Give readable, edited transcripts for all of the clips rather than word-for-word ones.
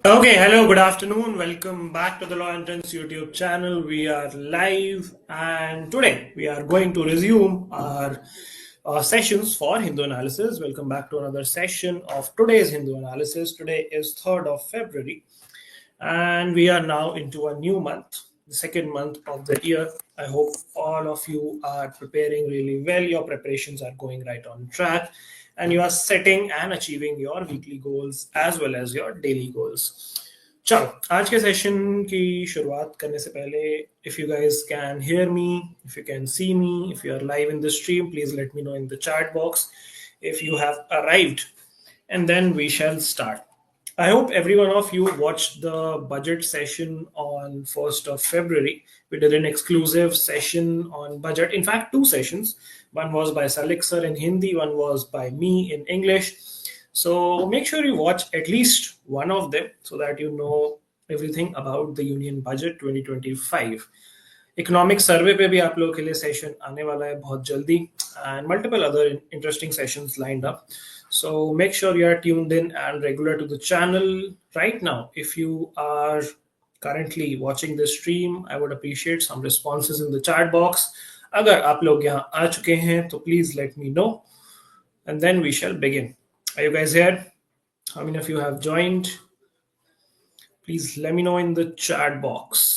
Okay, hello, good afternoon. Welcome back to the Law Entrance YouTube channel. We are live, and today we are going to resume our sessions for Hindu analysis. Welcome back to another session of today's Hindu analysis. Today is 3rd of February, and we are now into a new month, the second month of the year. I hope all of you are preparing really well. Your preparations are going right on track, and you are setting and achieving your weekly goals as well as your daily goals. चलो आज के session की शुरुआत करने से पहले if you guys can hear me, if you can see me, if you are live in the stream, please let me know in the chat box if you have arrived, and then we shall start. I hope every one of you watched the budget session on 1st of February. We did an exclusive session on budget. In fact, two sessions. One was by Salik sir in Hindi, one was by me in English. So make sure you watch at least one of them so that you know everything about the Union Budget 2025. Economic survey पे भी आप लोगों के लिए session आने वाला है बहुत जल्दी, and multiple other interesting sessions lined up. So make sure you are tuned in and regular to the channel right now. If you are currently watching this stream, I would appreciate some responses in the chat box. अगर आप लोग यहाँ आ चुके हैं तो please let me know, and then we shall begin. Are you guys here? How many of you have joined? Please let me know in the chat box.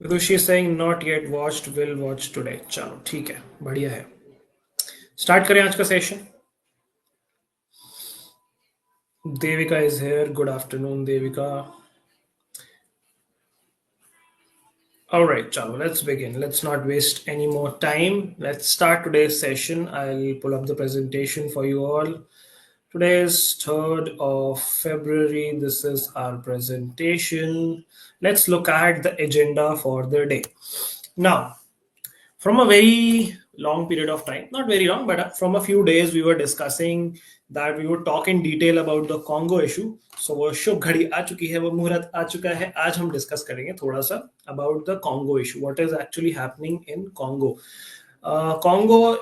Vidushi saying not yet watched, will watch today. चलो ठीक है, बढ़िया है. Start करें आज का session. Devika is here. Good afternoon, Devika. All right, chalo, let's begin. Let's not waste any more time. Let's start today's session. I'll pull up the presentation for you all. Today is 3rd of February. This is our presentation. Let's look at the agenda for the day. Now, from a very long period of time, not very long, but from a few days, we were discussing that we would talk in detail about the Congo issue. So वो शुभ घड़ी आ चुकी है, वो मुहूर्त आ चुका है. आज हम डिस्कस करेंगे थोड़ा सा about the Congo issue. What is actually happening in Congo? Congo,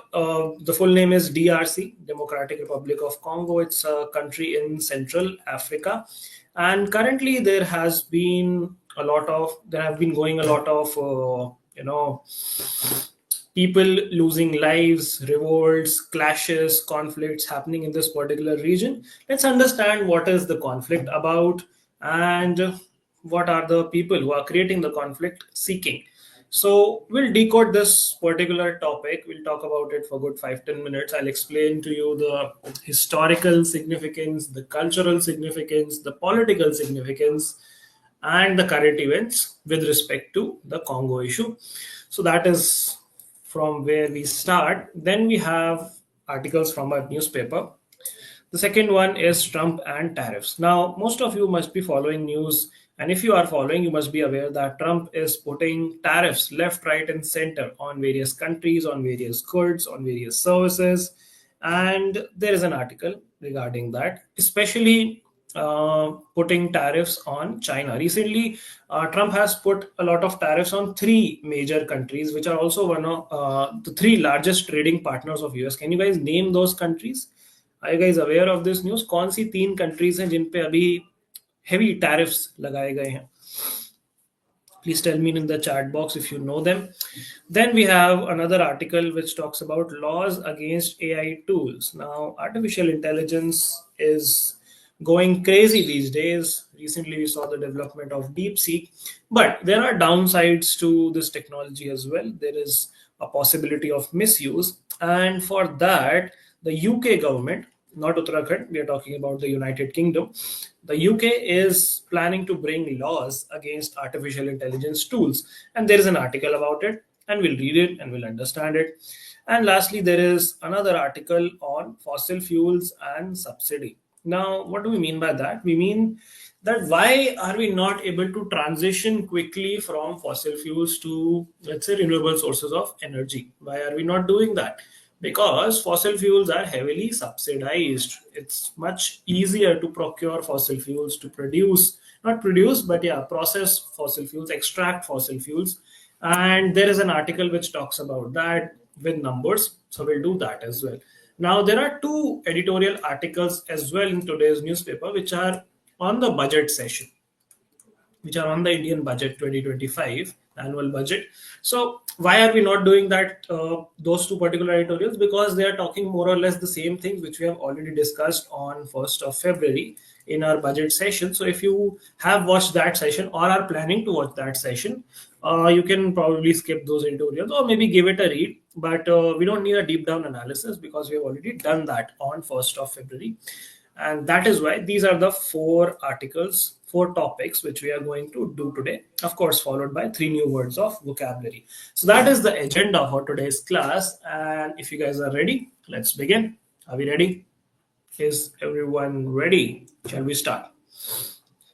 the full name is DRC, Democratic Republic of Congo. It's a country in Central Africa, and currently there have been going a lot of people losing lives, revolts, clashes, conflicts happening in this particular region. Let's understand what is the conflict about and what are the people who are creating the conflict seeking. So we'll decode this particular topic. We'll talk about it for good 5-10 minutes. I'll explain to you the historical significance, the cultural significance, the political significance, and the current events with respect to the Congo issue. So that is from where we start. Then we have articles from our newspaper. The second one is Trump and tariffs. Now, most of you must be following news, and if you are following, you must be aware that Trump is putting tariffs left, right, and center on various countries, on various goods, on various services. And there is an article regarding that, especially putting tariffs on China. Recently, Trump has put a lot of tariffs on 3 major countries, which are also one of the 3 largest trading partners of US. Can you guys name those countries? Are you guys aware of this news? कौन सी 3 countries हैं जिन पे अभी heavy tariffs लगाए गए हैं? Please tell me in the chat box if you know them. Then we have another article which talks about laws against AI tools. Now, artificial intelligence is going crazy these days. Recently, we saw the development of DeepSeek, but there are downsides to this technology as well. There is a possibility of misuse, and for that, the UK government, not Uttarakhand, we are talking about the United Kingdom. The UK is planning to bring laws against artificial intelligence tools, and there is an article about it, and we'll read it and we'll understand it. And lastly, there is another article on fossil fuels and subsidy. Now, what do we mean by that? We mean that why are we not able to transition quickly from fossil fuels to, let's say, renewable sources of energy? Why are we not doing that? Because fossil fuels are heavily subsidized. It's much easier to procure fossil fuels, to process fossil fuels, extract fossil fuels. And there is an article which talks about that with numbers. So we'll do that as well. Now, there are two editorial articles as well in today's newspaper which are on the budget session, which are on the Indian budget 2025 annual budget. So why are we not doing that? Those two particular editorials, because they are talking more or less the same things which we have already discussed on 1st of February in our budget session. So if you have watched that session or are planning to watch that session, you can probably skip those editorials or maybe give it a read. But we don't need a deep down analysis because we have already done that on 1st of February. And that is why these are the four articles, four topics which we are going to do today, of course followed by three new words of vocabulary. So that is the agenda for today's class, and if you guys are ready, let's begin. Are we ready? Is everyone ready? Shall we start?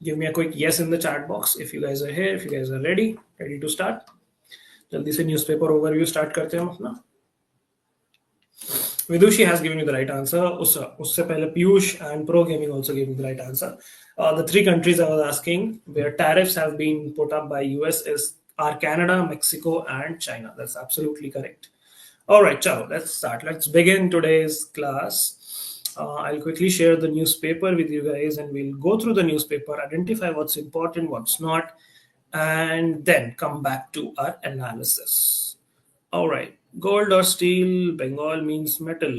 Give me a quick yes in the chat box if you guys are here, if you guys are ready to start. जल्दी से newspaper overview start करते हैं हम अपना. Vidushi has given you the right answer. Usse pehle Piyush and Pro Gaming also gave me the right answer. The three countries I was asking where tariffs have been put up by US are Canada, Mexico, and China. That's absolutely correct. All right, chalo, let's start. Let's begin today's class. I'll quickly share the newspaper with you guys and we'll go through the newspaper, identify what's important, what's not, and then come back to our analysis. All right. Gold और steel Bengal means metal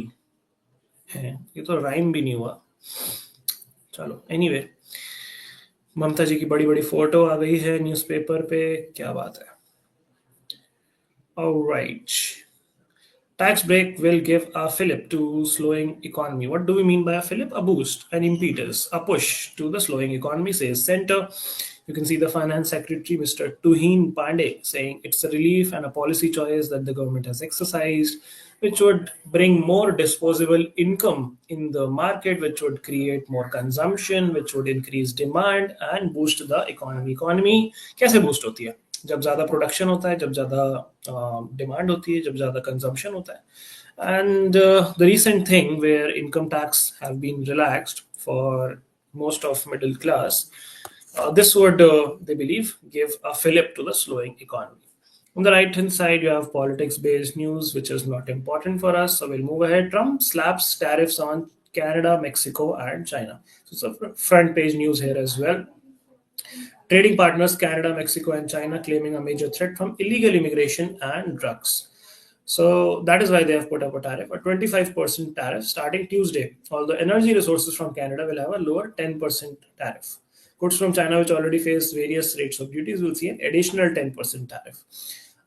है, ये तो rhyme भी नहीं हुआ. चलो anyway, ममता जी की बड़ी बड़ी फोटो आ गई है न्यूज़पेपर पे, क्या बात है. Alright. Tax break will give a fillip to slowing economy. What do we mean by a fillip? A boost, an impetus, a push to the slowing economy, says Center. You can see the Finance Secretary, Mr. Tuhin Pandey, saying it's a relief and a policy choice that the government has exercised, which would bring more disposable income in the market, which would create more consumption, which would increase demand and boost the economy. Economy कैसे boost होती है? जब ज़्यादा production होता है, जब ज़्यादा demand होती है, जब ज़्यादा कंजम्पशन होता है. And the recent thing where income tax have been relaxed for most of middle class, this would, they believe, give a fillip to the slowing economy. On the right hand side, you have politics based news, which is not important for us. So we'll move ahead. Trump slaps tariffs on Canada, Mexico, and China. So it's a front page news here as well. Trading partners Canada, Mexico, and China claiming a major threat from illegal immigration and drugs. So that is why they have put up a tariff, a 25% tariff starting Tuesday. Although energy resources from Canada will have a lower 10% tariff. Goods from China, which already face various rates of duties, will see an additional 10% tariff.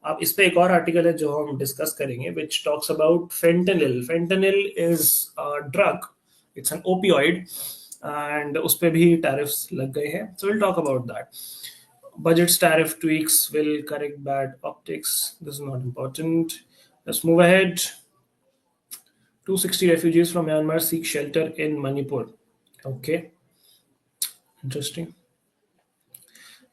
अब इस पे एक और article है जो हम discuss करेंगे, which talks about fentanyl. Fentanyl is a drug. It's an opioid. And उस पे भी tariffs लग गए हैं. So we'll talk about that. Budget's tariff tweaks will correct bad optics. This is not important. Let's move ahead. 260 refugees from Myanmar seek shelter in Manipur. Okay. Interesting.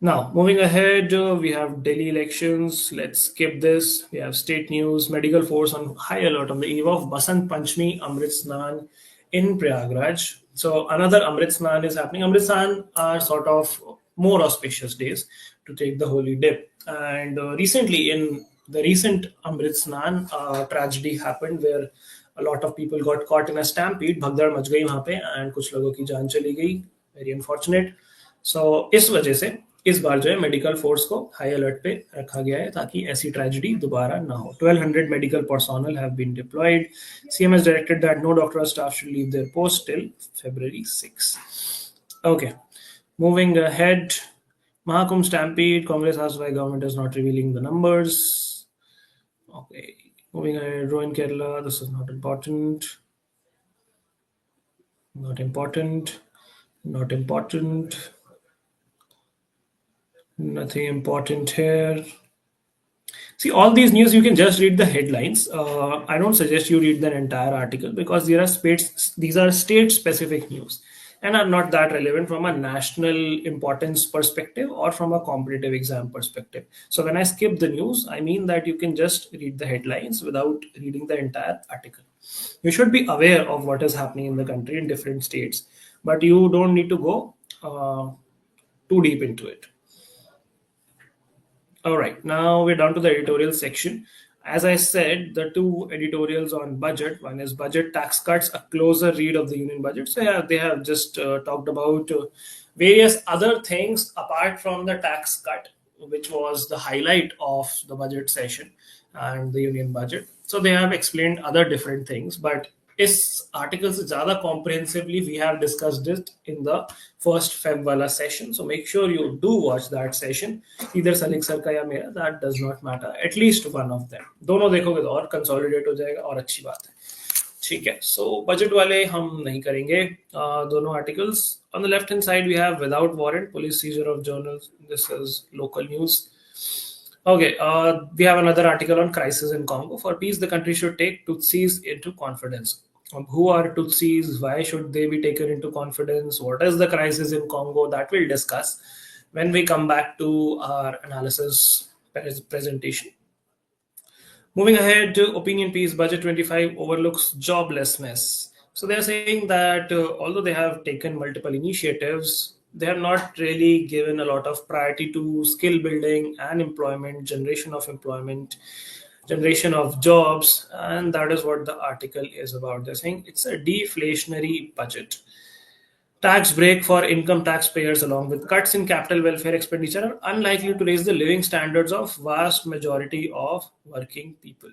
Now, moving ahead, we have Delhi elections. Let's skip this. We have state news. Medical force on high alert on the eve of Basant Panchami Amrit Snan in Prayagraj. So another Amrit Snan is happening. Amrit Snan are sort of more auspicious days to take the holy dip. And recently, in the recent Amrit Snan, tragedy happened where a lot of people got caught in a stampede. भगदड़ much गई वहाँ पे and कुछ लोगों की जान चली गई. Very unfortunate. So इस वजह से इस बार जो है मेडिकल फोर्स को हाई अलर्ट पे रखा गया है ताकि ऐसी ट्रेजेडी दोबारा ना हो. 1200 medical personnel have been deployed. CM has directed that no doctor or staff should leave their post till February 6. Okay, moving ahead. Mahakumbh stampede. Congress asked why government is not revealing the numbers. Okay, moving ahead. Row in Kerala. This is not important. Not important. Not important. Nothing important here. See, all these news, you can just read the headlines. I don't suggest you read the entire article because these are state-specific news and are not that relevant from a national importance perspective or from a competitive exam perspective. So when I skip the news, I mean that you can just read the headlines without reading the entire article. You should be aware of what is happening in the country in different states, but you don't need to go too deep into it. All right, now we're down to the editorial section. As I said, the two editorials on budget, one is budget tax cuts, a closer read of the union budget. So yeah, they have just talked about various other things apart from the tax cut, which was the highlight of the budget session and the union budget. So they have explained other different things, but इस article से ज़्यादा comprehensively we have discussed it in the first Feb वाला session. So make sure you do watch that session. Either Salik sir का या मेरा, that does not matter. At least one of them. दोनों देखोगे तो और consolidate हो जाएगा और अच्छी बात है. ठीक है. So budget वाले हम नहीं करेंगे. दोनों articles. On the left hand side we have without warrant police seizure of journals. This is local news. Okay, we have another article on crisis in Congo. For peace, the country should take Tutsis into confidence. Who are Tutsis? Why should they be taken into confidence? What is the crisis in Congo? That we'll discuss when we come back to our analysis presentation. Moving ahead to opinion piece, budget 25 overlooks joblessness. So they're saying that although they have taken multiple initiatives, they have not really given a lot of priority to skill building and employment, generation of jobs, and that is what the article is about. They're saying it's a deflationary budget. Tax break for income taxpayers along with cuts in capital welfare expenditure are unlikely to raise the living standards of vast majority of working people.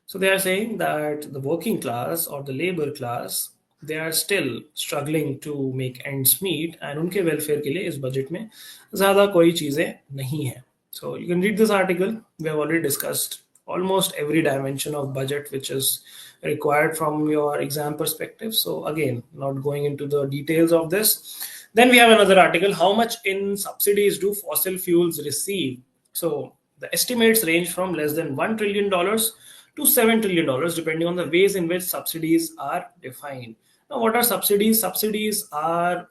So they are saying that the working class or the labor class, they are still struggling to make ends meet and उनके welfare के लिए इस budget में ज़्यादा कोई चीज़ें नहीं है. So you can read this article. We have already discussed almost every dimension of budget which is required from your exam perspective. So again, not going into the details of this. Then we have another article, how much in subsidies do fossil fuels receive? So the estimates range from less than $1 trillion to $7 trillion, depending on the ways in which subsidies are defined. Now, what are subsidies? Subsidies are,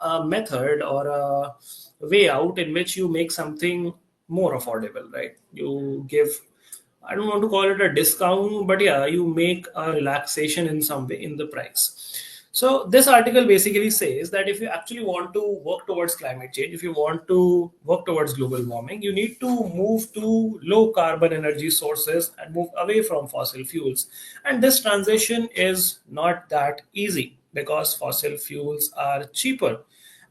a method or a way out in which you make something more affordable, right? You give, I don't want to call it a discount, but yeah, you make a relaxation in some way in the price. So this article basically says that if you actually want to work towards climate change, if you want to work towards global warming, you need to move to low carbon energy sources and move away from fossil fuels. And this transition is not that easy because fossil fuels are cheaper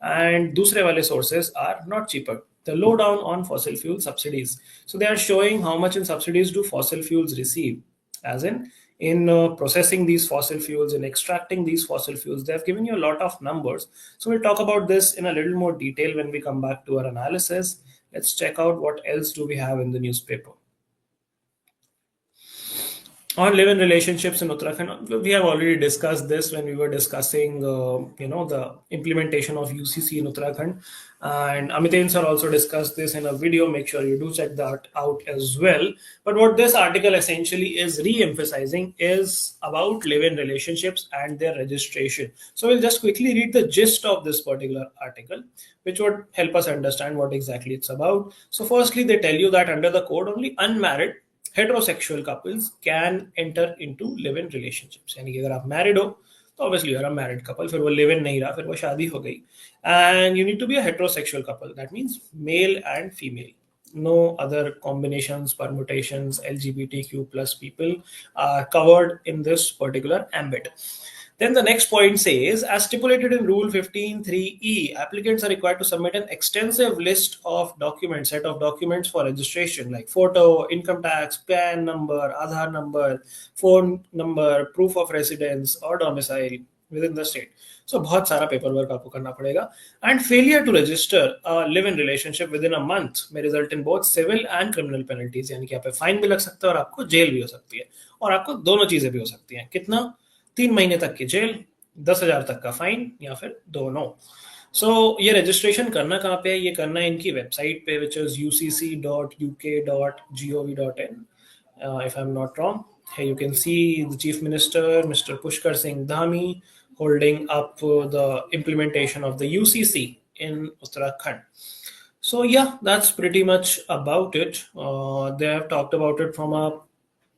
and दूसरे वाले sources are not cheaper. The lowdown on fossil fuel subsidies. So they are showing how much in subsidies do fossil fuels receive, as in processing these fossil fuels, in extracting these fossil fuels. They have given you a lot of numbers. So we'll talk about this in a little more detail when we come back to our analysis. Let's check out what else do we have in the newspaper. On live-in relationships in Uttarakhand, we have already discussed this when we were discussing, the implementation of UCC in Uttarakhand, and Amitain sir also discussed this in a video. Make sure you do check that out as well. But what this article essentially is re-emphasizing is about live-in relationships and their registration. So we'll just quickly read the gist of this particular article, which would help us understand what exactly it's about. So firstly, they tell you that under the code, only unmarried heterosexual couples can enter into live-in relationships. यानी कि अगर आप married हो तो obviously you're a married couple, फिर वो live-in नहीं रहा, फिर वो शादी हो गई, and you need to be a heterosexual couple. That means male and female. No other combinations, permutations, LGBTQ plus people are covered in this particular ambit. Then the next point says, as stipulated in Rule 15.3e, applicants are required to submit an extensive list of documents, set of documents for registration, like photo, income tax, PAN number, Aadhaar number, phone number, proof of residence or domicile within the state. So बहुत सारा paper work आपको करना पड़ेगा. And failure to register a live-in relationship within a month may result in both civil and criminal penalties. यानी कि आप पे fine भी लग सकता है और आपको जेल भी हो सकती है, और आपको दोनों चीजें भी हो सकती हैं. कितना? 3 महीने तक की जेल, 10,000 तक का फाइन, या फिर दोनों. सो ये रजिस्ट्रेशन करना कहाँ पे है? ये करना है इनकी वेबसाइट पे, which is ucc.uk.gov.in, if I'm not wrong. Here you can see the Chief Minister, Mr. Pushkar Singh Dhami, holding up the implementation of the UCC in Uttarakhand. So yeah, that's pretty much about it. They have talked about it from a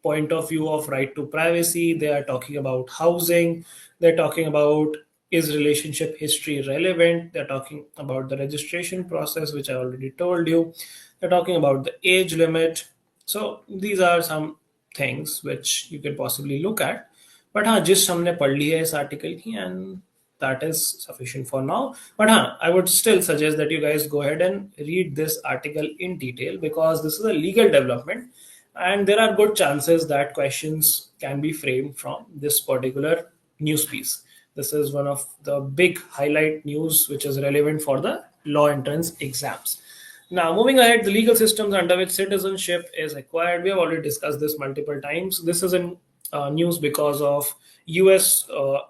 point of view of right to privacy. They are talking about housing. They're talking about, is relationship history relevant? They're talking about the registration process, which I already told you. They're talking about the age limit. So these are some things which you could possibly look at. But हाँ जिस हमने पढ़ ली है इस article की, and that is sufficient for now. But हाँ, I would still suggest that you guys go ahead and read this article in detail, because this is a legal development, and there are good chances that questions can be framed from this particular news piece. This is one of the big highlight news which is relevant for the law entrance exams. Now, moving ahead, the legal systems under which citizenship is acquired. We have already discussed this multiple times. This is in news because of US,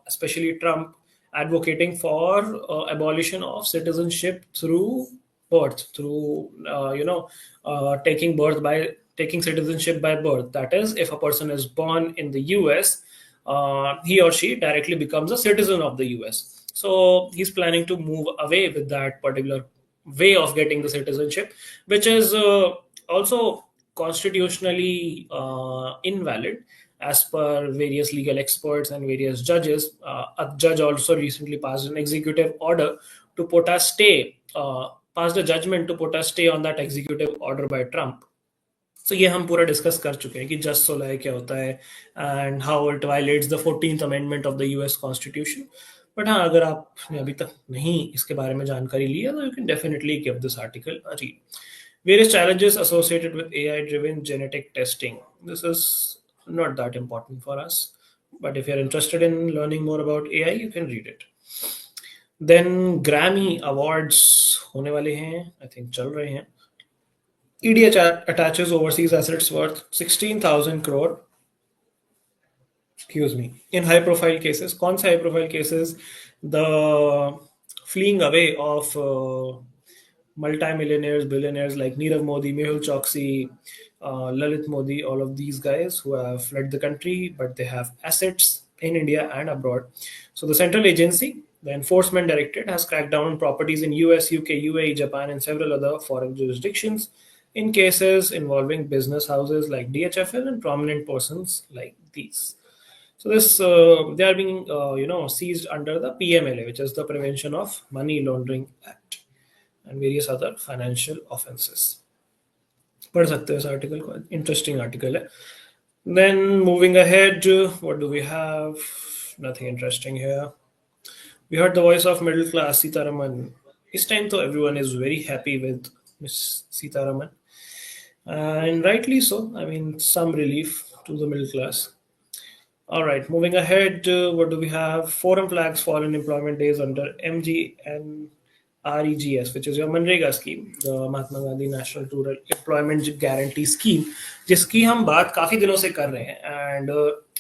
especially Trump, advocating for abolition of citizenship through birth, through taking citizenship by birth. That is, if a person is born in the US, he or she directly becomes a citizen of the US. So he's planning to move away with that particular way of getting the citizenship, which is also constitutionally invalid as per various legal experts and various judges. A judge also recently passed an executive order to put a stay, passed a judgment to put a stay on that executive order by Trump. So ये हम पूरा discuss कर चुके हैं कि just सोलह है क्या होता है, and how it violets the 14th amendment of the US constitution. But हाँ, अगर आपने अभी तक नहीं इसके बारे में जानकारी ली है तो you can definitely give this article a read. Various challenges associated with AI driven genetic testing. This is not that important for us, but if you're interested in learning more about AI, you can read it. Then Grammy Awards होने वाले हैं, I think चल रहे हैं. EDH attaches overseas assets worth 16,000 crore, excuse me, in high profile cases. कौन से high profile cases? The fleeing away of multi-millionaires, billionaires like Nirav Modi, Mehul Choksi, Lalit Modi, all of these guys who have fled the country, but they have assets in India and abroad. So the central agency, the Enforcement Directorate, has cracked down on properties in US, UK, UAE, Japan, and several other foreign jurisdictions in cases involving business houses like DHFL and prominent persons like these. So this they are being seized under the PMLA, which is the Prevention of Money Laundering Act, and various other financial offenses. पढ़ सकते हो इस article को, interesting article है. Then moving ahead, what do we have? Nothing interesting here. We heard the voice of middle class Sitaraman. This time, though, everyone is very happy with Miss Sitaraman, and rightly so. I mean, some relief to the middle class. All right, moving ahead, what do we have? Forum flags fall in employment days under MGNREGS, which is your Manrega scheme, the Mahatma Gandhi National Rural Employment Guarantee Scheme, जिसकी हम बात काफी दिनों से कर रहे हैं, and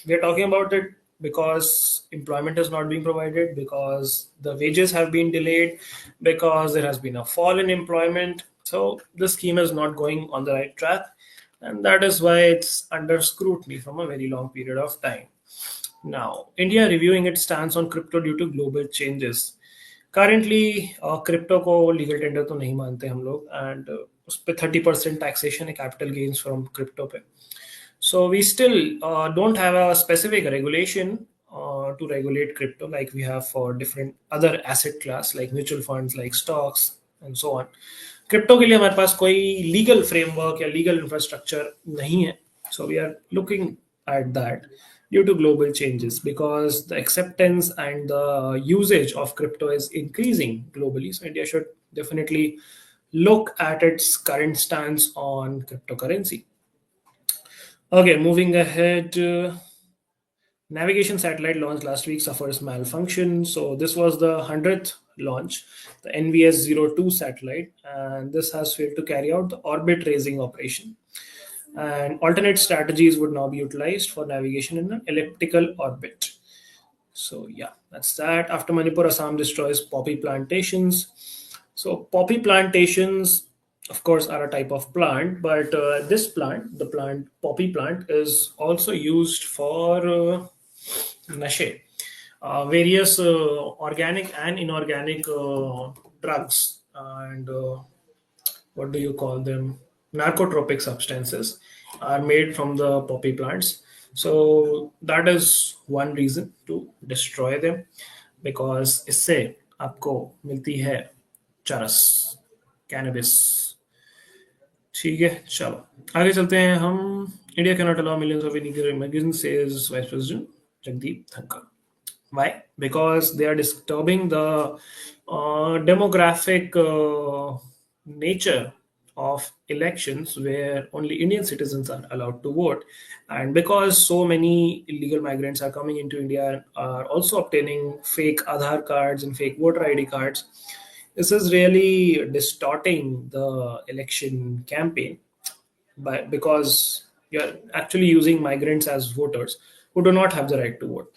we are talking about it because employment is not being provided, because the wages have been delayed, because there has been a fall in employment. So the scheme is not going on the right track, and that is why it's under scrutiny from a very long period of time. Now, India reviewing its stance on crypto due to global changes. Currently, crypto को legal tender तो नहीं मानते हम लोग, and उस पर 30% taxation है capital gains from crypto पे. So we still don't have a specific regulation to regulate crypto like we have for different other asset class like mutual funds, like stocks and so on. Crypto के लिए हमारे पास कोई legal framework या legal infrastructure नहीं है. So we are looking at that due to global changes, because the acceptance and the usage of crypto is increasing globally. So India should definitely look at its current stance on cryptocurrency. Okay, moving ahead. Navigation satellite launched last week suffers malfunction. So this was the 100th launch, the NVS-02 satellite, and this has failed to carry out the orbit raising operation. And alternate strategies would now be utilized for navigation in an elliptical orbit. So yeah, that's that. After Manipur, Assam destroys poppy plantations. So poppy plantations, of course, are a type of plant, but this plant, the plant poppy plant, is also used for nashe, various organic and inorganic drugs, and what do you call them? Narcotropic substances are made from the poppy plants. So that is one reason to destroy them, because इससे आपको मिलती है चरस, cannabis. ठीक है, चलो आगे चलते हैं हम। India cannot allow millions of illegal immigrants, says Vice President Jagdeep Thankar. Why? Because they are disturbing the demographic nature of elections where only Indian citizens are allowed to vote. And because so many illegal migrants are coming into India and are also obtaining fake Aadhaar cards and fake voter ID cards, this is really distorting the election campaign because you're actually using migrants as voters who do not have the right to vote.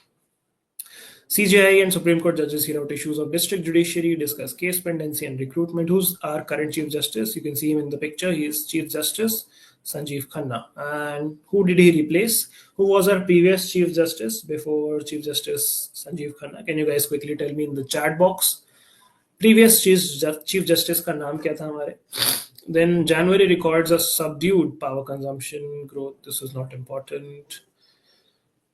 CJI and Supreme Court judges hear out issues of district judiciary, discuss case pendency and recruitment. Who's our current Chief Justice? You can see him in the picture. He is Chief Justice Sanjeev Khanna. And who did he replace? Who was our previous Chief Justice before Chief Justice Sanjeev Khanna? Can you guys quickly tell me in the chat box? Previous Chief Justice का नाम क्या था हमारे? Then January records a subdued power consumption growth. This is not important.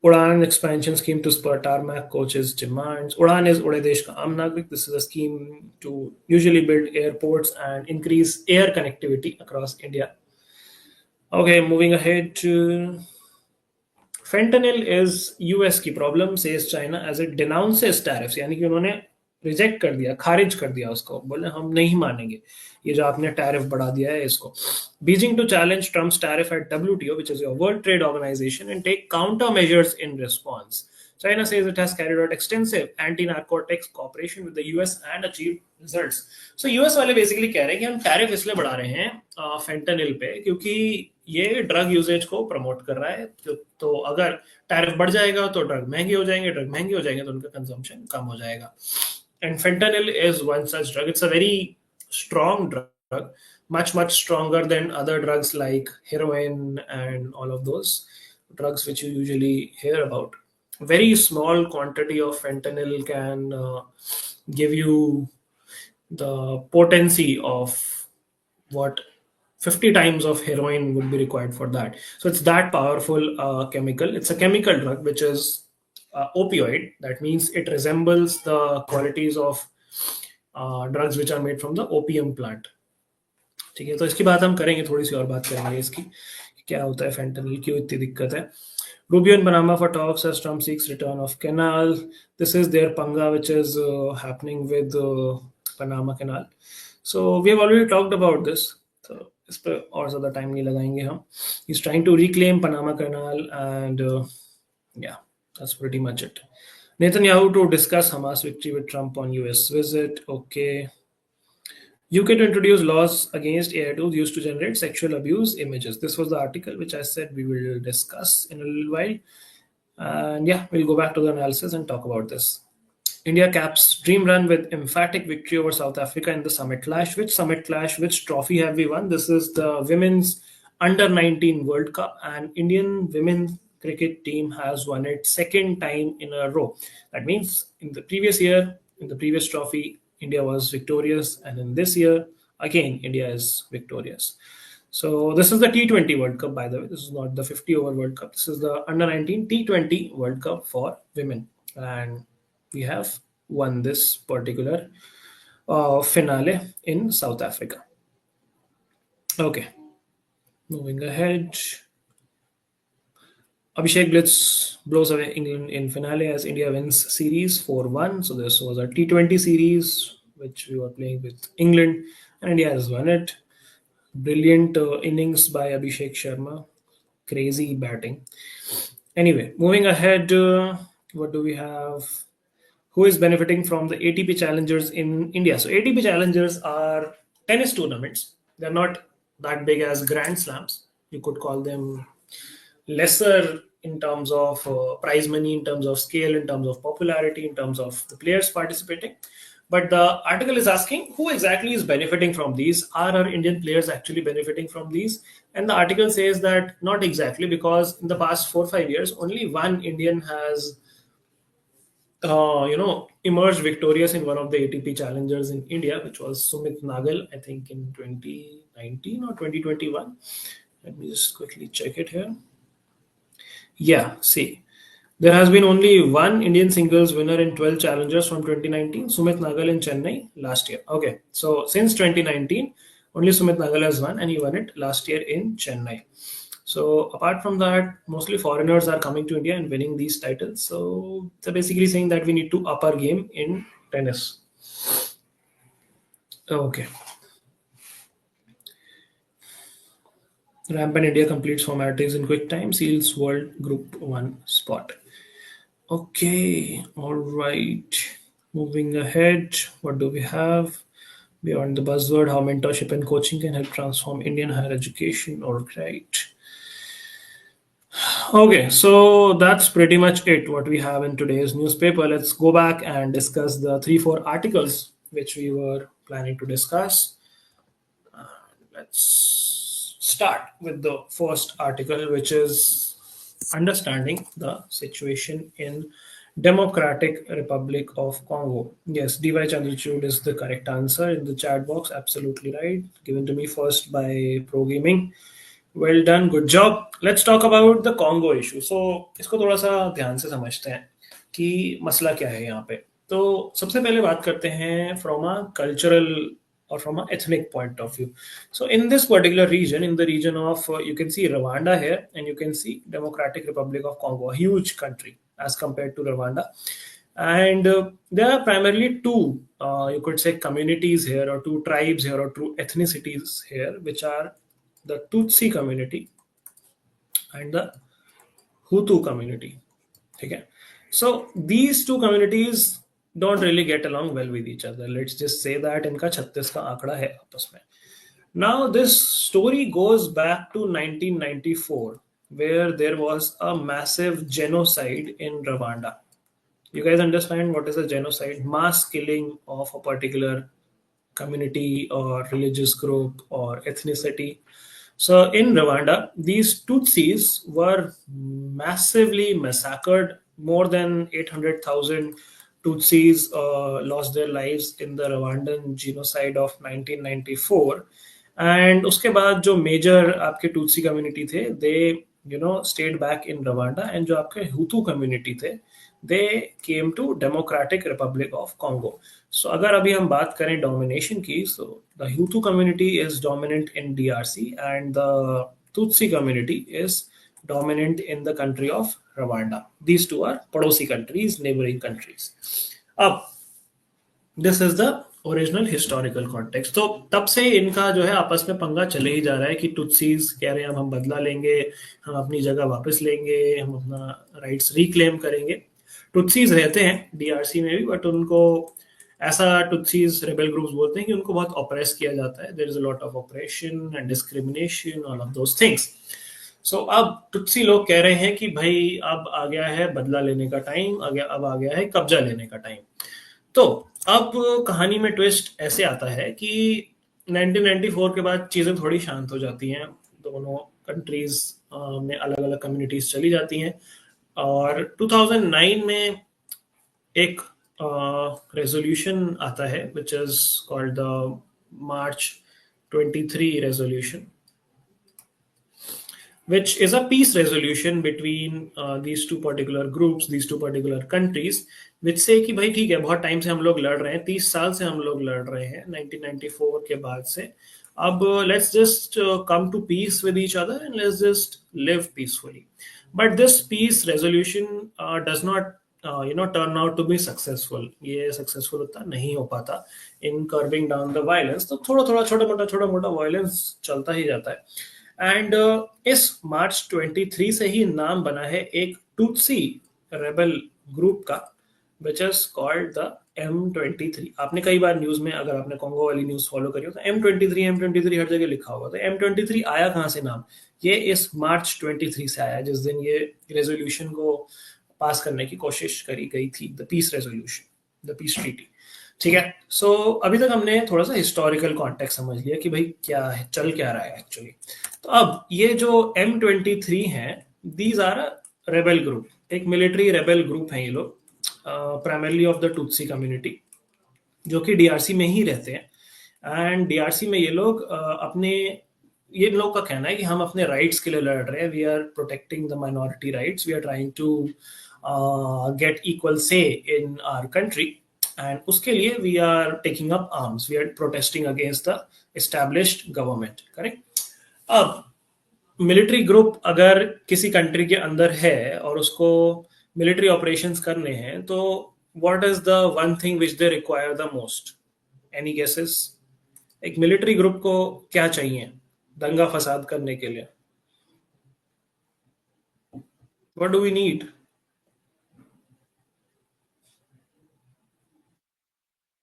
Udan expansion scheme to spur tarmac coaches demands. Udan is Uday Desh Ka Aam Nagrik. This is a scheme to usually build airports and increase air connectivity across India. Okay, moving ahead to fentanyl is US की problem, says China as it denounces tariffs. यानी कि उन्होंने reject कर दिया, खारिज कर दिया उसको, बोले हम नहीं मानेंगे ये जो आपने टैरिफ बढ़ा दिया है इसको. Beijing to challenge Trump's tariff at WTO, which is your World Trade Organization, and take countermeasures in response. China says it has carried out extensive anti-narcotics cooperation with the US and achieved results. So US वाले basically कह रहे हैं कि हम tariff इसलिए बढ़ा रहे हैं फेंटनिल पे क्योंकि ये ड्रग यूजेज को प्रमोट कर रहा है. तो अगर टैरिफ बढ़ जाएगा तो ड्रग महंगे हो जाएंगे, ड्रग महंगे हो जाएंगे तो उनका कंजम्पशन कम हो जाएगा. And fentanyl is one such drug. It's a very strong drug, much stronger than other drugs like heroin and all of those drugs which you usually hear about. Very small quantity of fentanyl can give you the potency of what 50 times of heroin would be required for that. So it's that powerful chemical. It's a chemical drug which is opioid. That means it resembles the qualities of drugs which are made from the opium plant. ठीक है, तो इसकी बात हम करेंगे, थोड़ी सी और बात करेंगे इसकी क्या होता है फेंटनिल, क्यों इतनी दिक्कत है. Rubio and Panama for talks as Trump seeks return of canal. This is their panga which is happening with Panama Canal. So we have already talked about this. So इस पर और ज़्यादा टाइम नहीं लगाएंगे हम. He's trying to reclaim Panama Canal and yeah, that's pretty much it. Netanyahu to discuss Hamas victory with Trump on US visit. Okay. UK to introduce laws against AI tools used to generate sexual abuse images. This was the article which I said we will discuss in a little while. And yeah, we'll go back to the analysis and talk about this. India caps dream run with emphatic victory over South Africa in the summit clash. Which summit clash? Which trophy have we won? This is the women's under 19 World Cup, and Indian women's cricket team has won it second time in a row. That means in the previous year, in the previous trophy, India was victorious, and in this year, again, India is victorious. So this is the T20 World Cup, by the way. This is not the 50 over World Cup. This is the under 19 T20 World Cup for women, and we have won this particular finale in South Africa. Okay, moving ahead. Abhishek Blitz blows away England in finale as India wins series 4-1. So this was a T20 series which we were playing with England, and India has won it. Brilliant innings by Abhishek Sharma. Crazy batting. Anyway, moving ahead, what do we have? Who is benefiting from the ATP Challengers in India? So ATP Challengers are tennis tournaments. They're not that big as Grand Slams. You could call them lesser in terms of prize money, in terms of scale, in terms of popularity, in terms of the players participating. But the article is asking who exactly is benefiting from these? Are our Indian players actually benefiting from these? And the article says that not exactly, because in the past 4-5 years, only one Indian has emerged victorious in one of the ATP challengers in India, which was Sumit Nagal, I think in 2019 or 2021. Let me just quickly check it here. Yeah, see, there has been only one Indian singles winner in 12 challengers from 2019, Sumit Nagal in Chennai last year. Okay, so since 2019, Only Sumit Nagal has won, and he won it last year in Chennai. So apart from that, mostly foreigners are coming to India and winning these titles. So they're basically saying that we need to up our game in tennis. Okay. Rampant India completes formalities in quick time, seals World Group 1 spot. Okay, all right. Moving ahead, what do we have? Beyond the buzzword, how mentorship and coaching can help transform Indian higher education. All right. Okay, so that's pretty much it what we have in today's newspaper. Let's go back and discuss the three, four articles which we were planning to discuss. Let's start with the first article, which is understanding the situation in Democratic Republic of Congo. Yes, DY Chandrachud is the correct answer in the chat box. Absolutely right. Given to me first by Pro Gaming. Well done good job let's talk about the Congo issue so इसको थोड़ा सा ध्यान से समझते हैं कि मसला क्या है यहाँ पे तो सबसे पहले बात करते हैं from a cultural or from an ethnic point of view. So in this particular region, in the region of, you can see Rwanda here, and you can see Democratic Republic of Congo, a huge country as compared to Rwanda. And there are primarily two, you could say, communities here, or two tribes here, or two ethnicities here, which are the Tutsi community and the Hutu community. Okay. So these two communities don't really get along well with each other. Let's just say that इनका 36 का आंकड़ा है आपस में. Now this story goes back to 1994, where there was a massive genocide in Rwanda. You guys understand what is a genocide? Mass killing of a particular community or religious group or ethnicity. So in Rwanda, these Tutsis were massively massacred. More than 800,000 Tutsis lost their lives in the Rwandan genocide of 1994. And उसके बाद जो major आपके Tutsi community थे they stayed back in Rwanda and जो आपके Hutu community थे they came to Democratic Republic of Congo. So अगर अभी हम बात करें डोमिनेशन की, so the Hutu community is dominant in DRC and the tutsi community is dominant in the country of Rwanda. These two are पड़ोसी countries, neighboring countries. अब this is the original historical context. तो तब से इनका जो है आपस में पंगा चले ही जा रहा है कि टुत्सीज कह रहे हैं हम बदला लेंगे, हम अपनी जगह वापस लेंगे, हम अपना राइट्स रिक्लेम करेंगे. टुत्सीज रहते हैं डीआरसी में भी, बट उनको ऐसा टुत्सीज रेबल ग्रुप्स बोलते हैं कि उनको बहुत ऑपरेस किया जाता है. There is a lot of operation and discrimination, all of those things. So अब टुत्सी लोग कह रहे हैं कि भाई अब आ गया है बदला लेने का टाइम, अब आ गया है कब्जा लेने का टाइम. तो अब कहानी में ट्विस्ट ऐसे आता है कि 1994 के बाद चीजें थोड़ी शांत हो जाती हैं. दोनों कंट्रीज में अलग अलग कम्युनिटीज चली जाती हैं और 2009 में एक रेजोल्यूशन आता है which is called the March 23 resolution, which is a peace resolution between these two particular groups, these two particular countries, which say कि भाई ठीक है बहुत टाइम से हम लोग लड़ रहे हैं, 30 साल से हम लोग लड़ रहे हैं 1994 के बाद से. अब let's just come to peace with each other and let's just live peacefully. But this peace resolution does not turn out to be successful. ये successful होता नहीं हो पाता in curbing down the violence. तो थोड़ा थोड़ा छोटा मोटा violence चलता ही जाता है. एंड इस मार्च 23 से ही नाम बना है एक टूटसी रेबल ग्रुप का, which is called the M23. आपने कई बार न्यूज में, अगर आपने कॉन्गो वाली न्यूज फॉलो करी हो तो M23 हर जगह लिखा होगा. तो M23 आया कहाँ से नाम? ये इस मार्च 23 से आया, जिस दिन ये रेजोल्यूशन को पास करने की कोशिश करी गई थी, the peace resolution, the peace treaty. ठीक है. सो अभी तक हमने थोड़ा सा हिस्टोरिकल कॉन्टेक्स्ट समझ लिया कि भाई क्या है, चल क्या रहा है एक्चुअली. तो अब ये जो M23 है, दीज आर रेबल ग्रुप, एक मिलिट्री रेबल ग्रुप है ये लोग, प्राइमरली ऑफ द टुत्सी कम्युनिटी, जो कि डीआरसी में ही रहते हैं. एंड डीआरसी में ये लोग ये लोग का कहना है कि हम अपने राइट्स के लिए लड़ रहे हैं, we are protecting the minority rights, we are trying to get equal say in our country. And उसके लिए we are taking up arms, we are protesting against the established government, correct. अब military group अगर किसी country के अंदर है और उसको मिलिट्री ऑपरेशंस करने हैं, तो what is the one thing which they require the most? Any guesses? एक मिलिट्री ग्रुप को क्या चाहिए दंगा फसाद करने के लिए? What do we need?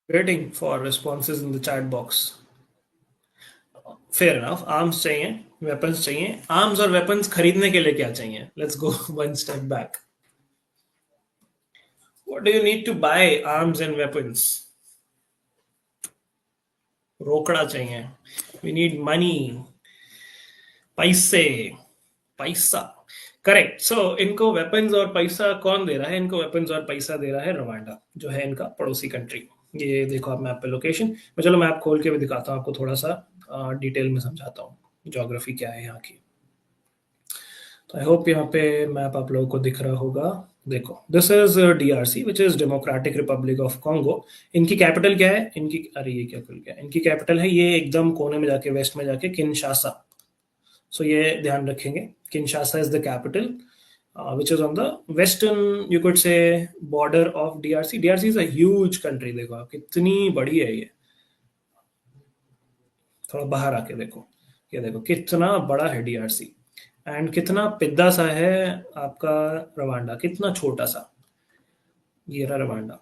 Waiting for responses in the chat box. Fair enough, arms चाहिए, वेपन्स चाहिए। आर्म्स और वेपन्स खरीदने के लिए क्या चाहिए? Let's go one step back. What do you need to buy arms and weapons? रोकड़ा चाहिए। वी नीड मनी, पैसे, पैसा। करेक्ट। सो इनको वेपन्स और पैसा कौन दे रहा है? इनको वेपन्स और पैसा दे रहा है रवांडा, जो है इनका पड़ोसी कंट्री। ये देखो आप मैप पे लोकेशन। मैं चलो मैप खोल के भी दिखाता हूँ आपको, थोड़ा सा डिटेल में समझाता हूँ ज्योग्राफी क्या है यहाँ की। तो आई होप यहाँ पे मैप आप लोगों को दिख रहा होगा। देखो, this is DRC which is democratic Republic of Congo. इनकी कैपिटल क्या है? इनकी, अरे ये क्या खुल गया, इनकी कैपिटल है ये एकदम कोने में जाके, वेस्ट में जाके, किनशासा। सो ये ध्यान रखेंगे, Kinshasa is the capital which is on the western, you could say, border of DRC. DRC is a huge country। देखो आप कितनी बड़ी है ये, थोड़ा बाहर आके देखो, ये देखो कितना बड़ा है डीआरसी, एंड कितना पिद्दा सा है आपका रवांडा, कितना छोटा सा। ये रहा रवांडा,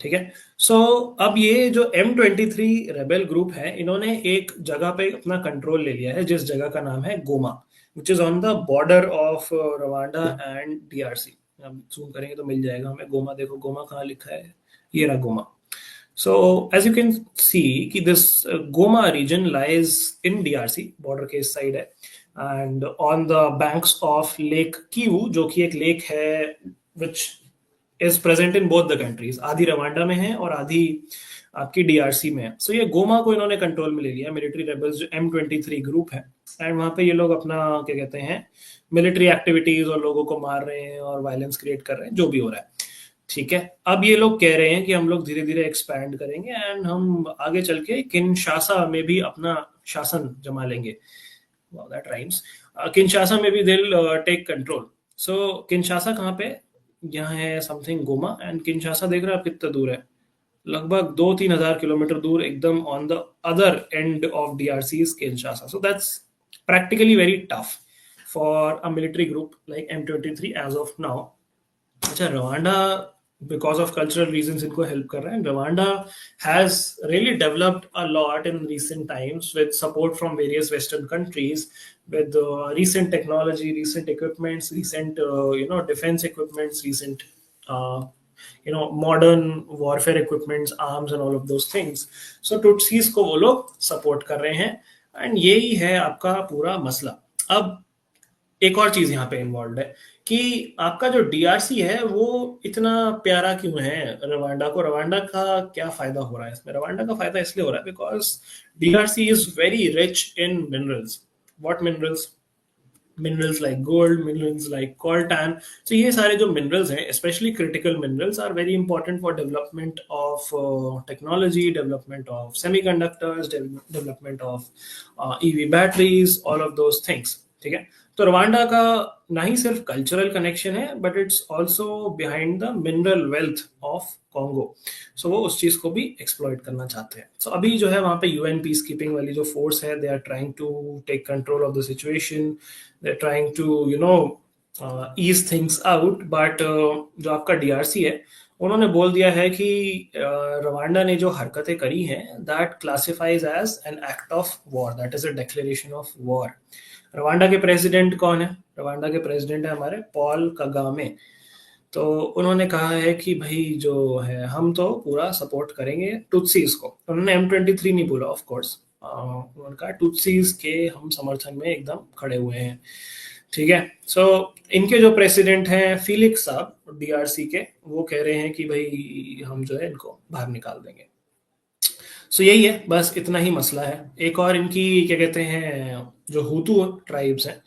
ठीक है। सो अब ये जो M23 रेबेल ग्रुप है, इन्होंने एक जगह पे अपना कंट्रोल ले लिया है, जिस जगह का नाम है Goma, which is on the border of Rwanda and DRC. अब जूम करेंगे तो मिल जाएगा हमें गोमा। देखो गोमा कहाँ लिखा है, ये रहा Goma. So as you can see कि this Goma region lies in DRC, border के इस साइड है, and on the banks of Lake Kivu, जो कि एक लेक है which is present in both the countries। आधी रवांडा में है और आधी आपकी डीआरसी में है। सो ये गोमा को इन्होंने कंट्रोल में ले लिया, मिलिट्री रेबल्स जो M23 ग्रुप है, एंड वहां पे ये लोग अपना क्या कहते हैं, मिलिट्री एक्टिविटीज और लोगों को मार रहे हैं और वायलेंस क्रिएट कर रहे हैं, जो भी हो रहा है, ठीक है। अब ये लोग कह रहे हैं कि हम लोग धीरे धीरे एक्सपैंड करेंगे एंड हम आगे चल के किनशासा में भी अपना शासन जमा लेंगे। wow, that rhymes। किनशासा में भी दिल टेक कंट्रोल। सो किनशासा कहाँ पे? यहाँ है समथिंग गोमा, एंड किनशासा देख रहे हैं आप कितना दूर है? लगभग 2-3 हज़ार किलोमीटर दूर, एकदम on the other end of DRC Kinshasa. So that's practically very tough for a military group like M23 as of now. अच्छा, Rwanda because of cultural reasons इनको हेल्प कर रहा है। Rwanda has really developed a lot in recent times with support from various western countries, with recent technology, recent equipments, recent defense equipments, recent uh, modern warfare equipments, arms and all of those things। so tutsis को वो लोग support कर रहे हैं, and यही है आपका पूरा मसला। अब एक और चीज यहाँ पे इन्वॉल्व है कि आपका जो डीआरसी है वो इतना प्यारा क्यों है रवांडा को? रवांडा का क्या फायदा हो रहा है इसमें? रवांडा का फायदा इसलिए हो रहा है because DRC is very rich in minerals. What minerals? Minerals like gold, minerals like coltan. तो ये सारे जो मिनरल्स हैं, especially critical minerals, are very important for development of technology, development of semiconductors, development of EV batteries, all of those things, ठीक है। तो Rwanda का ना ही सिर्फ कल्चरल कनेक्शन है, but it's also behind the mineral wealth of Congo. So वो उस चीज को भी एक्सप्लॉइट करना चाहते हैं। सो अभी जो है वहां पे यूएन पीस कीपिंग वाली जो फोर्स है, they are trying to take control of the situation, they are trying to ease things out. But जो आपका डीआरसी है, उन्होंने बोल दिया है कि रवांडा ने जो हरकतें करी हैं, that classifies as an act of war, that is a declaration of war. Rwanda के प्रेसिडेंट कौन है? रवांडा के प्रेसिडेंट है हमारे पॉल कगामे। तो उन्होंने कहा है कि भाई जो है, हम तो पूरा सपोर्ट करेंगे टुत्सीज को। उन्होंने M23 नहीं बोला, ऑफ कोर्स, उन्होंने कहा टुत्सीज के हम समर्थन में एकदम खड़े हुए हैं, ठीक है। सो इनके जो प्रेसिडेंट हैं फिलिक्स साहब डीआरसी के, वो कह रहे हैं कि भाई हम जो है इनको बाहर निकाल देंगे। सो यही है, बस इतना ही मसला है। एक और इनकी क्या कहते हैं, जो हुतू ट्राइब्स हैं,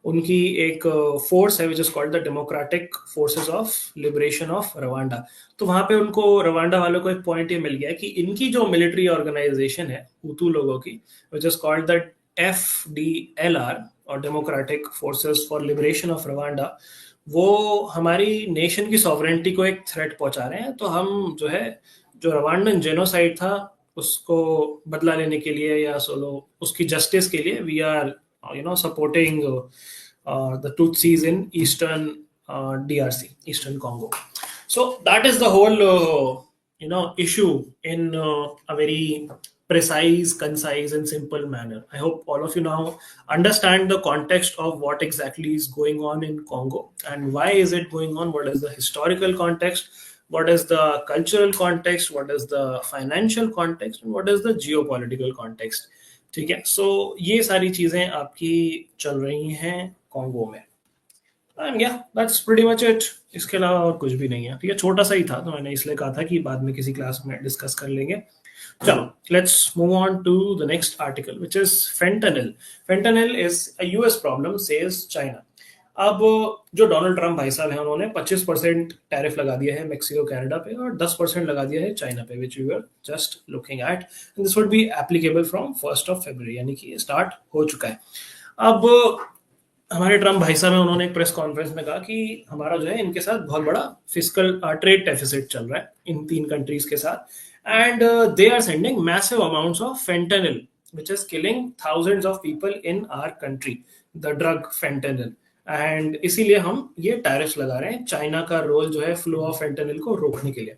उनकी एक फोर्स है which is called the democratic forces of liberation of Rwanda. तो वहां पे उनको रवांडा वालों को एक पॉइंट ये मिल गया कि इनकी जो मिलिट्री ऑर्गेनाइजेशन है हुतू लोगों की, which is called the FDLR और democratic forces for liberation of Rwanda, वो हमारी नेशन की सॉवरेंटी को एक थ्रेट पहुंचा रहे हैं। तो हम जो है, जो रवांडन जेनोसाइड था उसको बदला लेने के लिए या सोलो उसकी जस्टिस के लिए, we are supporting the Tutsis in eastern DRC, Eastern Congo. So that is the whole issue in a very precise, concise, and simple manner. I hope all of you now understand the context of what exactly is going on in Congo and why is it going on. What is the historical context? What is the cultural context? What is the financial context? And what is the geopolitical context? ठीक है, सो ये सारी चीजें आपकी चल रही हैं Congo में। एंड या दैट्स प्रीटी मच इट। इसके अलावा और कुछ भी नहीं है। ठीक है, छोटा सा ही था तो मैंने इसलिए कहा था कि बाद में किसी क्लास में डिस्कस कर लेंगे। चलो, let's move on to the next article which is fentanyl. Fentanyl is a US problem says China. अब जो डोनाल्ड ट्रम्प भाई साहब हैं उन्होंने 25% टैरिफ लगा दिया है मेक्सिको कनाडा पे और 10% लगा दिया है चाइना पे, which we are just looking at, and this would be applicable from 1 February, यानी कि ये स्टार्ट हो चुका है। अब हमारे ट्रम्प भाई साहब हैं, उन्होंने एक प्रेस कॉन्फ्रेंस में कहा कि हमारा जो है इनके साथ बहुत बड़ा फिजिकल ट्रेड डेफिसिट चल रहा है इन 3 कंट्रीज के साथ, and they are sending massive amounts of fentanyl which is killing thousands of people in our country, the drug fentanyl, and इसीलिए हम ये टैरिफ्स लगा रहे हैं। चाइना का रोल जो है फ्लो ऑफ फेंटेनिल को रोकने के लिए।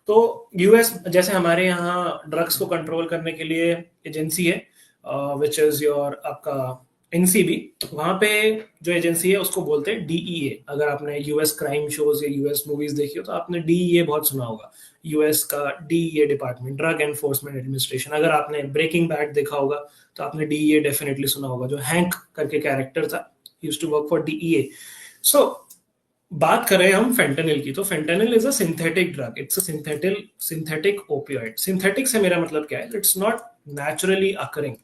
तो यूएस जैसे हमारे यहाँ ड्रग्स को कंट्रोल करने के लिए एजेंसी है विच इज योर आपका एनसीबी, वहां पे जो एजेंसी है उसको बोलते हैं डीईए। अगर आपने यूएस क्राइम शोज या यूएस मूवीज देखी हो तो आपने डीईए बहुत सुना होगा। यूएस का DEA department, drug enforcement administration. अगर आपने ब्रेकिंग बैड देखा होगा तो आपने डीईए डेफिनेटली सुना होगा। जो हैंक करके कैरेक्टर था, used to work for DEA. So बात करें हम फेंटेनिल की, तो fentanyl is a synthetic drug, it's a synthetic opioid. Synthetic से मेरा मतलब क्या है? It's not naturally occurring,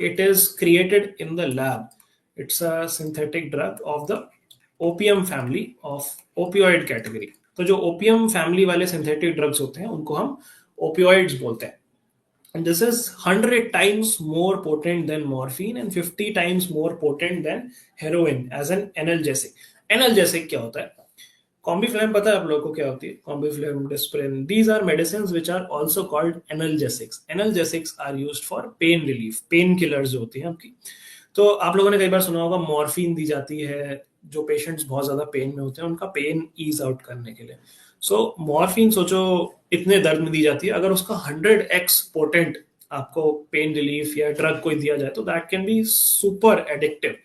it is created in the lab. It's a synthetic drug of the opium family of opioid category. तो जो opium family वाले synthetic drugs होते हैं उनको हम opioids बोलते हैं। And this is 100 times more potent than morphine and 50 times more potent than heroin as an analgesic. Analgesic क्या होता है? कॉम्बीफ्लेम पता है आप लोगों को क्या होती है? Combiflam, Disprin, these are medicines which are also called analgesics. Analgesics are used for pain relief, pain killers जो होती हैं आपकी। तो आप लोगों ने कई बार सुना होगा मॉर्फिन दी जाती है जो पेशेंट्स बहुत ज्यादा पेन में होते हैं उनका पेन ईज आउट करने के लिए। सो मॉर्फिन सोचो इतने दर्द में दी जाती है, अगर उसका 100x पोटेंट आपको पेन रिलीफ या ड्रग कोई दिया जाए तो that can be super addictive.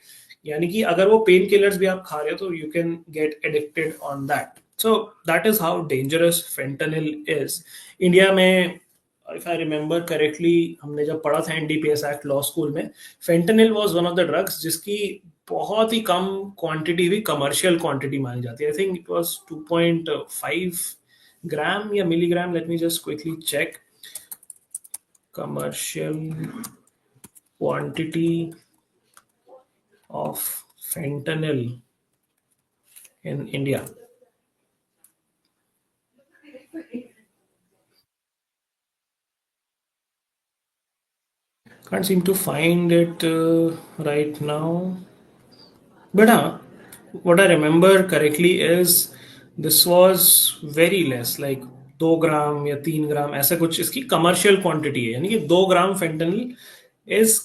यानी कि अगर वो पेन किलर्स भी आप खा रहे हो तो you can get addicted on that. So that is how dangerous fentanyl is. India में इफ आई रिमेम्बर करेक्टली, हमने जब पढ़ा था एनडीपीएस एक्ट लॉ स्कूल में, fentanyl was one of the drugs जिसकी बहुत ही कम क्वांटिटी भी कमर्शियल क्वांटिटी मानी जाती है। I think it was 2.5 gram या milligram. Let me just quickly check commercial quantity of fentanyl in India. Can't seem to find it right now. But what I remember correctly is this was very less, like 2 ग्राम या 3 ग्राम ऐसा कुछ इसकी commercial quantity है। यानी कि 2 gram fentanyl is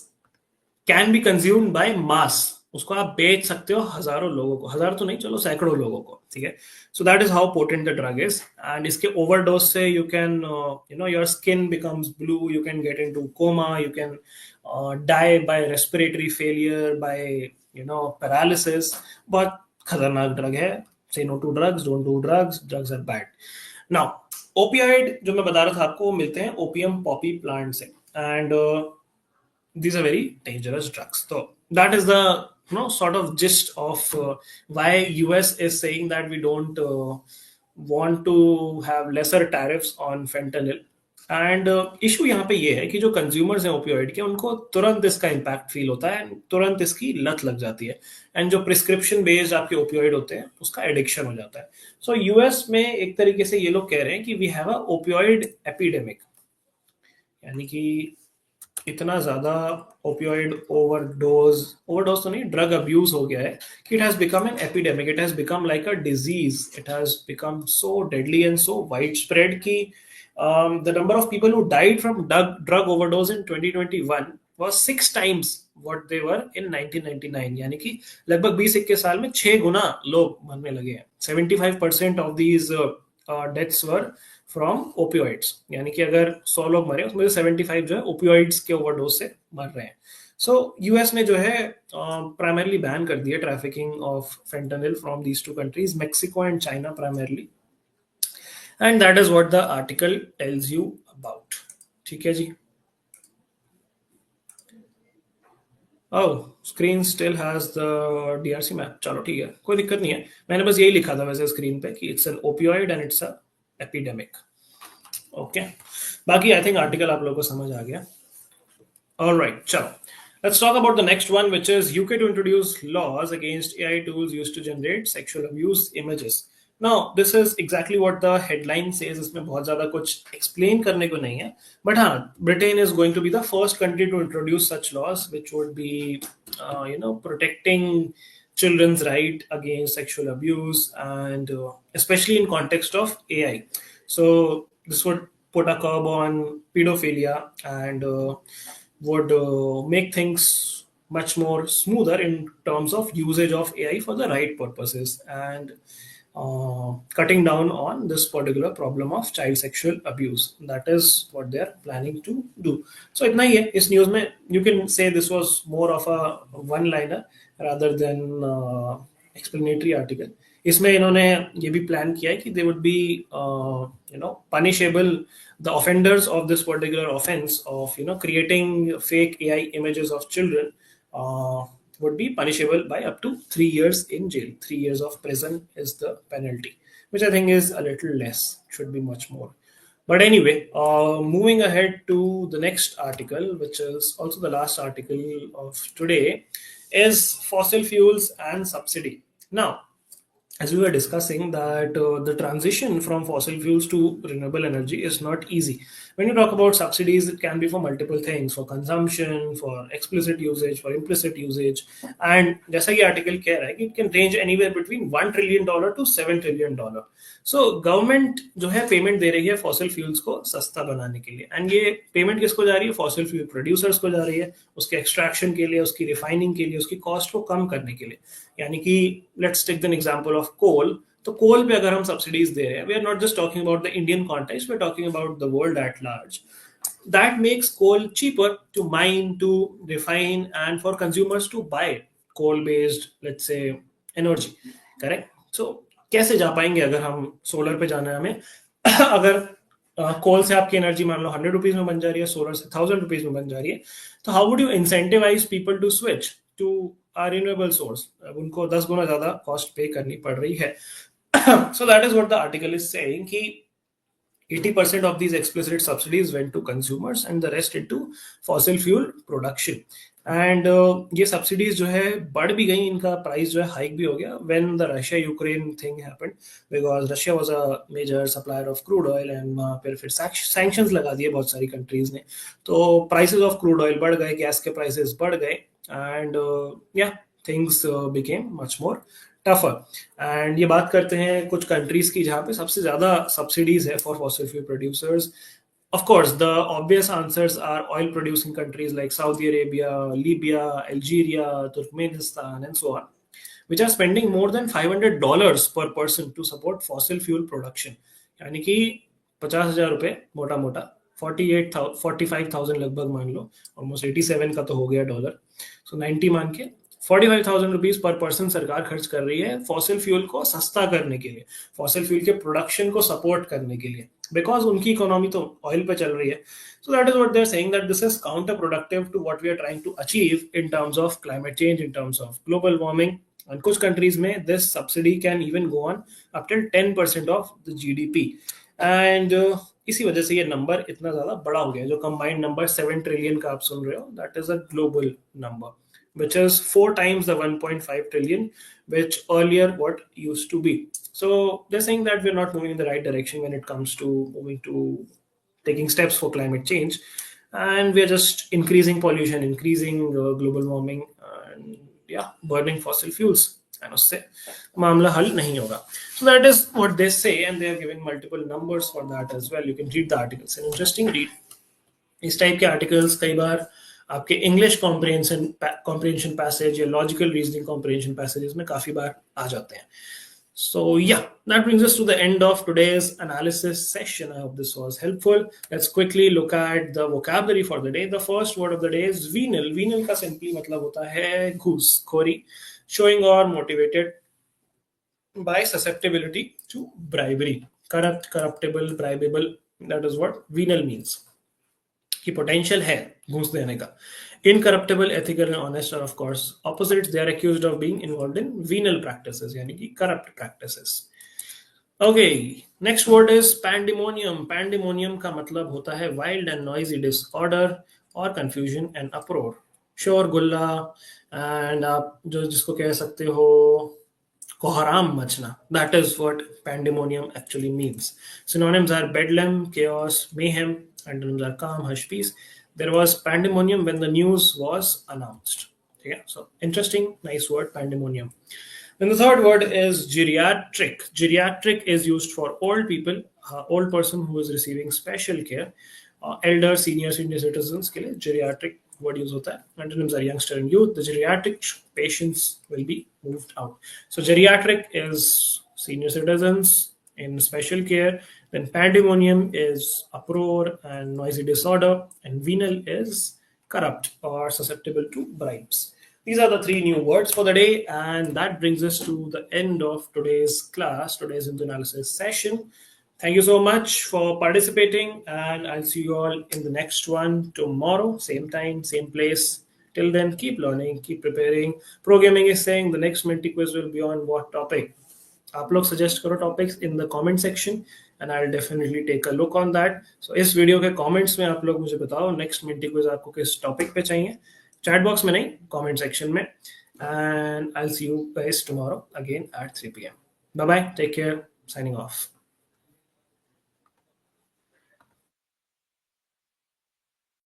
can be consumed by mass. उसको आप बेच सकते हो हजारों लोगों को, हजार तो नहीं, चलो सैकड़ों लोगों को। ठीक है, so that is how potent the drug is. And इसके ओवरडोज से you can your skin becomes blue, you can get into coma, you can die by respiratory failure, by paralysis. बहुत खतरनाक ड्रग है। Say no to drugs, don't do drugs, drugs are bad. Now opioid जो मैं बता रहा था आपको, वो मिलते हैं ओपियम पॉपी प्लांट से, and these are very dangerous drugs. So that is the sort of gist of why US is saying that we don't want to have lesser tariffs on fentanyl. And issue यहाँ पे ये है कि जो consumers हैं opioid के, उनको तुरंत इसका इम्पैक्ट फील होता है, and तुरंत इसकी लत लग जाती है, एंड जो प्रिस्क्रिप्शन बेस्ड आपके ओपियोइड होते हैं उसका एडिक्शन हो जाता है. सो यूएस में एक तरीके से ये लोग कह रहे हैं कि we have a opioid epidemic, यानी कि इतना ज्यादा ओपियोइड ओवरडोज, ओवरडोज तो नहीं, ड्रग अब्यूज हो गया है कि it has become an epidemic, it has become like a disease, it has become so deadly and so wide spread कि the number of people who died from drug overdose in 2021 was 6 times what they were in 1999. यानी कि लगभग 20-21 साल में 6 गुना लोग मरने लगे हैं. 75% of these deaths were from opioids, यानी कि अगर 100 लोग मरे उसमें से 75 जो है ओपियोइड्स के ओवरडोज से मर रहे हैं. सो यूएस ने जो है प्राइमरली बैन कर दिया trafficking of fentanyl from these two countries, Mexico and China primarily, and that is what the article tells you about. ठीक है जी. Oh, screen still has the DRC map. चलो ठीक है, कोई दिक्कत नहीं है. मैंने बस यही लिखा था वैसे स्क्रीन पे कि it's an opioid and it's a epidemic. Okay, बाकी आई थिंक आर्टिकल आप लोगों को समझ आ गया. All right, chalo. Let's talk about the next one, which is UK to introduce laws against AI tools used to generate sexual abuse images. Now, this is exactly what the headline says. इसमें बहुत ज़्यादा कुछ explain करने को नहीं है. But हाँ, Britain is going to be the first country to introduce such laws, which would be, protecting children's right against sexual abuse, and especially in context of AI. So this would put a curb on pedophilia, and would make things much more smoother in terms of usage of AI for the right purposes, and cutting down on this particular problem of child sexual abuse. That is what they are planning to do. So इतना ही है इस news में. You can say this was more of a one-liner rather than explanatory article. इसमें इन्होंने ये भी plan किया है कि they would be punishable, the offenders of this particular offense of creating fake AI images of children would be punishable by up to 3 years in jail. 3 years of prison is the penalty, which I think is a little less. Should be much more. But anyway, moving ahead to the next article, which is also the last article of today, is fossil fuels and subsidy. Now, as we were discussing, that the transition from fossil fuels to renewable energy is not easy. When you talk about subsidies, it can be for multiple things: for consumption, for explicit usage, for implicit usage. And जैसा कि article कह रहा है कि it can range anywhere between $1 trillion to $7 trillion. So government जो है payment दे रही है फॉसिल फ्यूल्स को सस्ता बनाने के लिए, एंड ये पेमेंट किसको जा रही है? फॉसिल फ्यूल प्रोड्यूसर्स को जा रही है, उसके एक्सट्रैक्शन के लिए, उसकी रिफाइनिंग के लिए, उसकी कॉस्ट को कम करने के लिए. यानी कि let's take the example of coal. तो कोल पे अगर हम सब्सिडीज दे रहे हैं, we are not just talking about the Indian context, we are talking about the world at large. That makes coal cheaper to mine, to refine, and for consumers to buy coal based, let's say, energy. Correct? So कैसे जा पाएंगे अगर हम solar पे जाना है हमें? अगर कोल से आपकी एनर्जी मान लो 100 रुपीज में बन जा रही है, सोलर से 1000 रुपीज में बन जा रही है, तो how would you incentivize people to switch to our renewable source? अब उनको 10 गुना ज्यादा कॉस्ट पे करनी पड़ रही है. So that is what the article is saying, कि 80% of these explicit subsidies went to consumers and the rest into fossil fuel production. And ये सब्सिडीज जो है बढ़ भी गई, इनका प्राइस जो है हाइक भी हो गया when the Russia Ukraine thing happened, because Russia was a major supplier of crude oil, and वहाँ पर फिर सैंक्शंस लगा दिए बहुत सारी कंट्रीज ने, तो प्राइसेस ऑफ क्रूड ऑयल बढ़ गए, गैस के प्राइसेस बढ़ गए, एंड या things became much more tougher. And ये बात करते हैं कुछ कंट्रीज की जहाँ पे सबसे ज्यादा सब्सिडीज है for fossil fuel producers. Of course, the obvious answers are oil producing countries like Saudi Arabia, Libya, Algeria, Turkmenistan, and so on, which are spending more than $500 per person to support fossil fuel production. यानी कि 50,000 रुपए मोटा मोटा, 45,000 लगभग मान लो, almost 87 का तो हो गया डॉलर, सो 90 मान के 45,000 रुपीज पर पर्सन सरकार खर्च कर रही है फॉसिल फ्यूल को सस्ता करने के लिए, फॉसिल फ्यूल के प्रोडक्शन को सपोर्ट करने के लिए, बिकॉज उनकी इकोनॉमी तो ऑयल पे चल रही है. So that is what they are saying, that this is counter productive to what we are trying to achieve in terms of climate change, in terms of global warming. And कुछ countries में this subsidy can even go on up till 10% of the GDP. And इसी वजह से ये number इतना ज्यादा बड़ा हो गया है। जो कंबाइंड नंबर 7 ट्रिलियन का आप सुन रहे हो, that is a global number which is 4 times the 1.5 trillion which earlier what used to be. So they're saying that we're not moving in the right direction when it comes to moving to taking steps for climate change, and we're just increasing pollution, increasing global warming, and yeah, burning fossil fuels, and उससे मामला हल नहीं होगा. So that is what they say, and they are giving multiple numbers for that as well. You can read the article. It's an interesting read. इस type के articles कई बार आपके English comprehension passage या लॉजिकल रीजनिंग कॉम्प्रिहेंशन पैसेजेस में काफी बार आ जाते हैं. So yeah, that brings us to the end of today's analysis session. I hope this was helpful. Let's quickly look at the vocabulary for the day. The first word of the day is venal. Venal का simply मतलब होता है घूसखोरी, showing or motivated by susceptibility to bribery. Corrupt, corruptible, bribable. That is what venal means. की potential है घूस देने का. इनकरप्टेबल, एथिकल एंड ऑनेस्ट और of course opposites. They are accused of being involved in venal practices, यानी कि corrupt practices. Okay, next word is pandemonium. Pandemonium का मतलब होता है वाइल्ड एंड नॉइजी डिसऑर्डर और कंफ्यूजन एंड अप्रोर. शोर गुल्ला, एंड आप जो जिसको कह सकते हो कोहराम मचना. That is what pandemonium actually means. Synonyms are bedlam, chaos, mayhem. Antonyms are calm, hush, peace. There was pandemonium when the news was announced. Yeah, so interesting, nice word, pandemonium. Then the third word is geriatric. Geriatric is used for old people, old person who is receiving special care. Elder, senior citizens के लिए geriatric word use होता है. Antonyms are youngster and youth. The geriatric patients will be moved out. So geriatric is senior citizens in special care. Then pandemonium is uproar and noisy disorder, and venal is corrupt or susceptible to bribes. These are the three new words for the day, and that brings us to the end of today's class, today's analysis session. Thank you so much for participating, and I'll see you all in the next one tomorrow, same time, same place. Till then, keep learning, keep preparing. Programming is saying the next Minty quiz will be on what topic? आप लोग suggest करो topics in the comment section, and I will definitely take a look on that. So इस video के comments में आप लोग मुझे बताओ नेक्स्ट मिनटी क्विज आपको किस टॉपिक पे चाहिए. चैट बॉक्स में नहीं, कमेंट सेक्शन में. And I will see you guys tomorrow again at 3 p.m. Bye bye, take care, signing of.